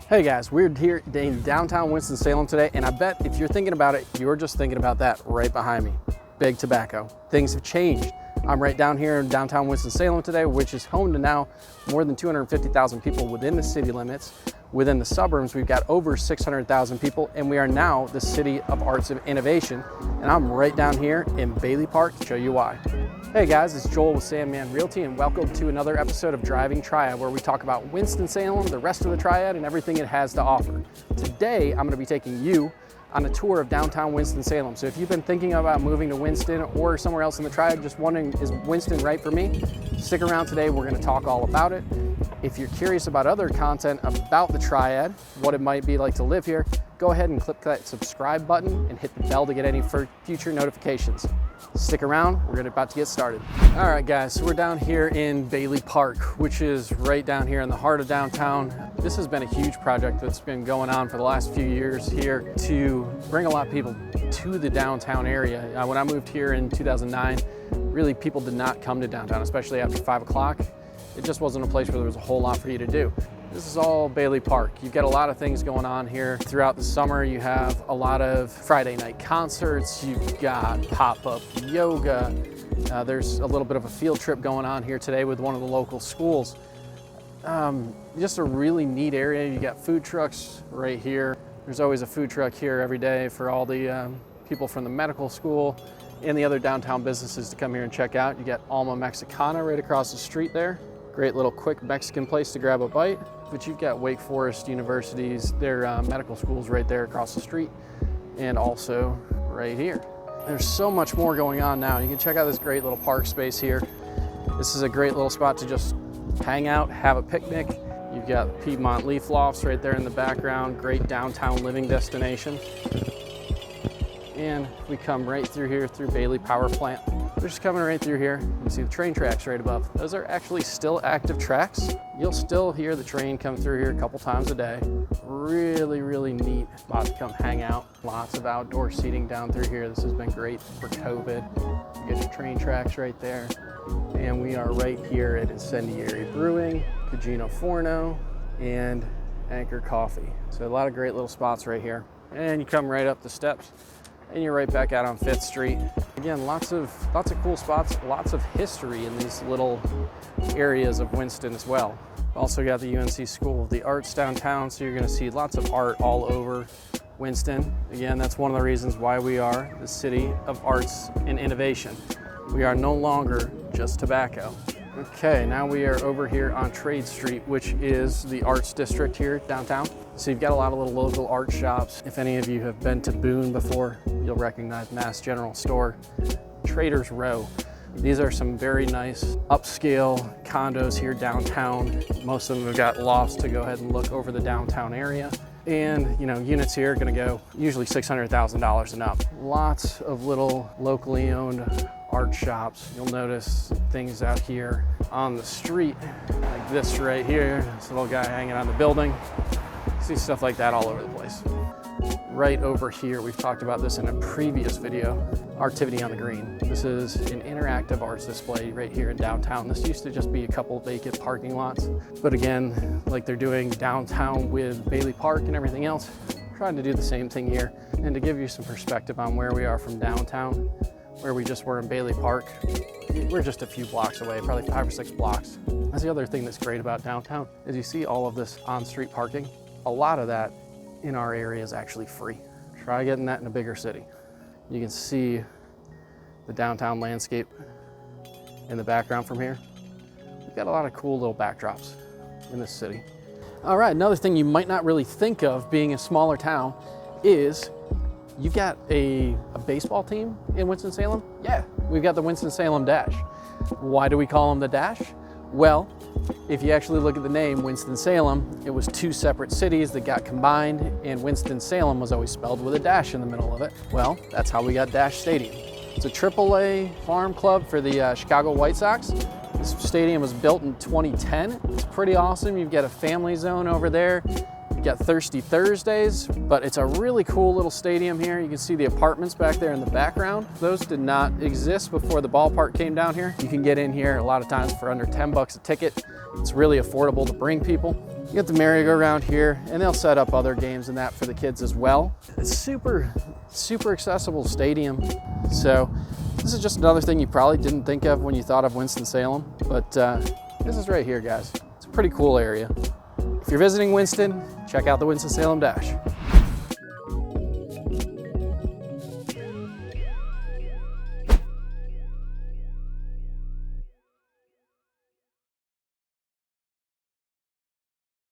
Hey guys, we're here in downtown Winston-Salem today, and I bet if you're thinking about it, you're just thinking about that right behind me, big tobacco. Things have changed. I'm right down here in downtown Winston-Salem today, which is home to now more than 250,000 people within the city limits. Within the suburbs, we've got over 600,000 people, and we are now the city of arts and innovation. And I'm right down here in Bailey Park to show you why. Hey guys, it's Joel with Sandman Realty, and welcome to another episode of Driving Triad, where we talk about Winston-Salem, the rest of the Triad, and everything it has to offer. Today, I'm going to be taking you on a tour of downtown Winston-Salem. So if you've been thinking about moving to Winston or somewhere else in the Triad, just wondering, is Winston right for me? Stick around today, we're going to talk all about it. If you're curious about other content about the Triad, what it might be like to live here, go ahead and click that subscribe button and hit the bell to get any future notifications. Stick around, we're about to get started. All right guys, so we're down here in Bailey Park, which is right down here in the heart of downtown. This has been a huge project that's been going on for the last few years here to bring a lot of people to the downtown area. When I moved here in 2009, really people did not come to downtown, especially after 5 o'clock. It just wasn't a place where there was a whole lot for you to do. This is all Bailey Park. You've got a lot of things going on here. Throughout the summer, you have a lot of Friday night concerts. You've got pop-up yoga. There's a little bit of a field trip going on here today with one of the local schools. Just a really neat area. You got food trucks right here. There's always a food truck here every day for all the people from the medical school and the other downtown businesses to come here and check out. You got Alma Mexicana right across the street there. Great little quick Mexican place to grab a bite. But you've got Wake Forest University's, their medical schools right there across the street, and also right here. There's so much more going on now. You can check out this great little park space here. This is a great little spot to just hang out, have a picnic. You've got Piedmont Leaf Lofts right there in the background, great downtown living destination. And we come right through here through Bailey Power Plant. We're just coming right through here. You can see the train tracks right above. Those are actually still active tracks. You'll still hear the train come through here a couple times a day. Really, really neat spot to come hang out. Lots of outdoor seating down through here. This has been great for COVID. You get your train tracks right there. And we are right here at Incendiary Brewing, Cugino Forno, and Anchor Coffee. So a lot of great little spots right here. And you come right up the steps and you're right back out on 5th Street. Again, lots of cool spots, lots of history in these little areas of Winston as well. Also got the UNC School of the Arts downtown, so you're gonna see lots of art all over Winston. Again, that's one of the reasons why we are the city of arts and innovation. We are no longer just tobacco. Okay, now we are over here on Trade Street, which is the arts district here downtown. So you've got a lot of little local art shops. If any of you have been to Boone before, you'll recognize Mass General Store, Traders Row. These are some very nice upscale condos here downtown. Most of them have got lofts to go ahead and look over the downtown area. And units here are gonna go usually $600,000 and up. Lots of little locally owned art shops. You'll notice things out here on the street, like this right here, this little guy hanging on the building. See stuff like that all over the place. Right over here, we've talked about this in a previous video, Artivity on the Green. This is an interactive arts display right here in downtown. This used to just be a couple vacant parking lots, but again, like they're doing downtown with Bailey Park and everything else, trying to do the same thing here. And to give you some perspective on where we are from downtown, where we just were in Bailey Park, we're just a few blocks away, probably 5 or 6 blocks. That's the other thing that's great about downtown, is you see all of this on-street parking. A lot of that in our area is actually free. Try getting that in a bigger city. You can see the downtown landscape in the background from here. We've got a lot of cool little backdrops in this city. All right, another thing you might not really think of being a smaller town is you've got a baseball team in Winston-Salem? Yeah, we've got the Winston-Salem Dash. Why do we call them the Dash? Well, if you actually look at the name Winston-Salem, it was 2 separate cities that got combined, and Winston-Salem was always spelled with a dash in the middle of it. Well, that's how we got Dash Stadium. It's a AAA farm club for the Chicago White Sox. This stadium was built in 2010. It's pretty awesome. You've got a family zone over there. You've got Thirsty Thursdays, but it's a really cool little stadium here. You can see the apartments back there in the background. Those did not exist before the ballpark came down here. You can get in here a lot of times for under 10 bucks a ticket. It's really affordable to bring people. You get the merry-go-round here, and they'll set up other games and that for the kids as well. It's super accessible stadium. So this is just another thing you probably didn't think of when you thought of Winston-Salem, but this is right here, guys. It's a pretty cool area. If you're visiting Winston, check out the Winston-Salem Dash.